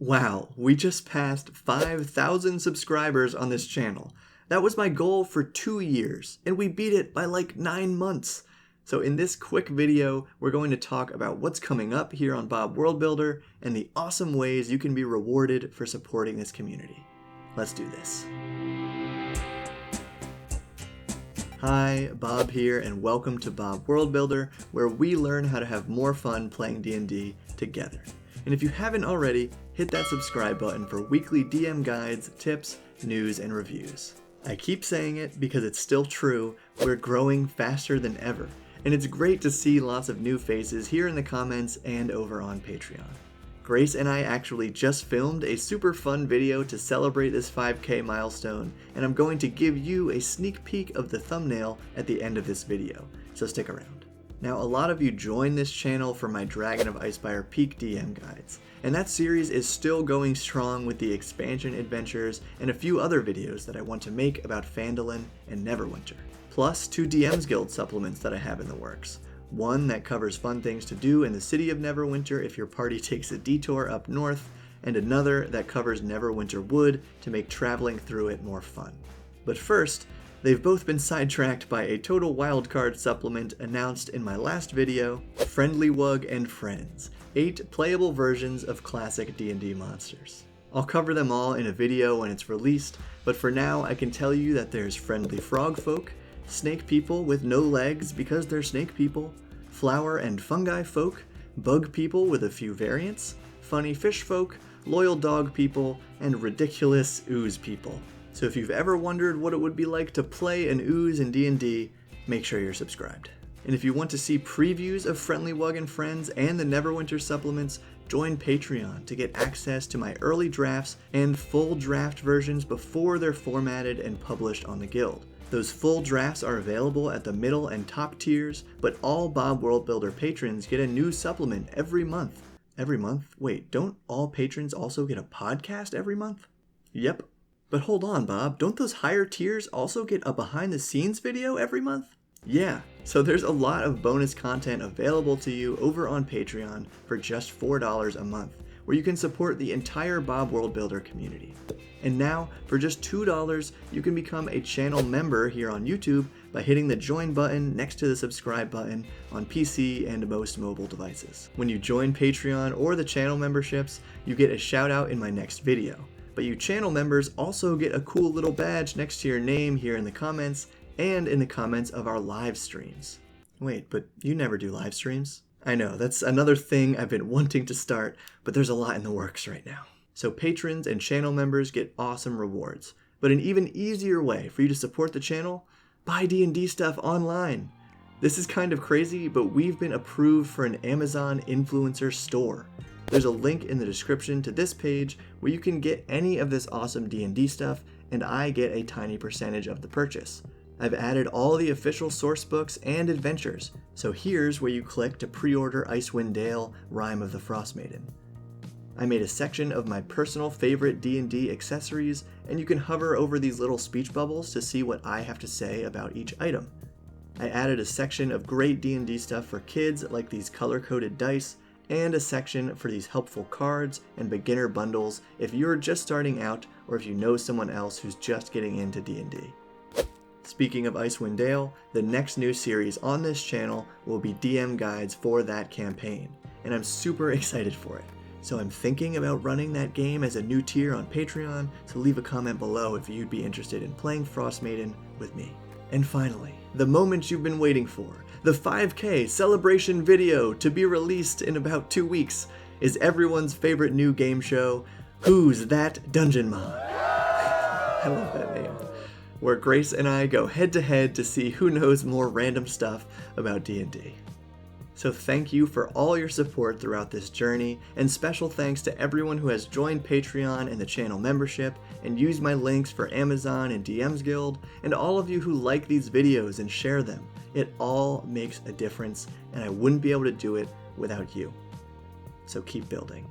Wow, we just passed 5,000 subscribers on this channel. That was my goal for 2 years, and we beat it by like 9 months. So in this quick video, we're going to talk about what's coming up here on Bob World Builder and the awesome ways you can be rewarded for supporting this community. Let's do this. Hi, Bob here, and welcome to Bob World Builder, where we learn how to have more fun playing D&D together. And if you haven't already, hit that subscribe button for weekly DM guides, tips, news, and reviews. I keep saying it because it's still true, we're growing faster than ever, and it's great to see lots of new faces here in the comments and over on Patreon. Grace and I actually just filmed a super fun video to celebrate this 5K milestone, and I'm going to give you a sneak peek of the thumbnail at the end of this video, so stick around. Now, a lot of you joined this channel for my Dragon of Icespire Peak DM guides, and that series is still going strong with the expansion adventures and a few other videos that I want to make about Phandalin and Neverwinter, plus 2 DM's Guild supplements that I have in the works. One that covers fun things to do in the city of Neverwinter if your party takes a detour up north, and another that covers Neverwinter Wood to make traveling through it more fun. But first, they've both been sidetracked by a total wildcard supplement announced in my last video, Friendlywug And Friends, 8 playable versions of classic D&D monsters. I'll cover them all in a video when it's released, but for now I can tell you that there's friendly frog folk, snake people with no legs because they're snake people, flower and fungi folk, bug people with a few variants, funny fish folk, loyal dog people, and ridiculous ooze people. So if you've ever wondered what it would be like to play an ooze in D&D, make sure you're subscribed. And if you want to see previews of Friendlywug And Friends and the Neverwinter supplements, join Patreon to get access to my early drafts and full draft versions before they're formatted and published on the Guild. Those full drafts are available at the middle and top tiers, but all Bob World Builder patrons get a new supplement every month. Every month? Wait, don't all patrons also get a podcast every month? Yep. But hold on, Bob, don't those higher tiers also get a behind-the-scenes video every month? Yeah, so there's a lot of bonus content available to you over on Patreon for just $4 a month, where you can support the entire Bob World Builder community. And now, for just $2, you can become a channel member here on YouTube by hitting the join button next to the subscribe button on PC and most mobile devices. When you join Patreon or the channel memberships, you get a shout out in my next video. But you channel members also get a cool little badge next to your name here in the comments and in the comments of our live streams. Wait, but you never do live streams? I know, that's another thing I've been wanting to start, but there's a lot in the works right now. So patrons and channel members get awesome rewards. But an even easier way for you to support the channel? Buy D&D stuff online. This is kind of crazy, but we've been approved for an Amazon influencer store. There's a link in the description to this page where you can get any of this awesome D&D stuff, and I get a tiny percentage of the purchase. I've added all the official source books and adventures, so here's where you click to pre-order Icewind Dale, Rime of the Frostmaiden. I made a section of my personal favorite D&D accessories, and you can hover over these little speech bubbles to see what I have to say about each item. I added a section of great D&D stuff for kids like these color-coded dice, and a section for these helpful cards and beginner bundles if you're just starting out or if you know someone else who's just getting into D&D. Speaking of Icewind Dale, the next new series on this channel will be DM guides for that campaign, and I'm super excited for it. So I'm thinking about running that game as a new tier on Patreon, so leave a comment below if you'd be interested in playing Frostmaiden with me. And finally, the moment you've been waiting for, the 5K celebration video to be released in about 2 weeks, is everyone's favorite new game show, Who's That Dungeon Mom? I love that name. Where Grace and I go head to head to see who knows more random stuff about D&D. So thank you for all your support throughout this journey, and special thanks to everyone who has joined Patreon and the channel membership, and used my links for Amazon and DM's Guild, and all of you who like these videos and share them. It all makes a difference, and I wouldn't be able to do it without you. So keep building.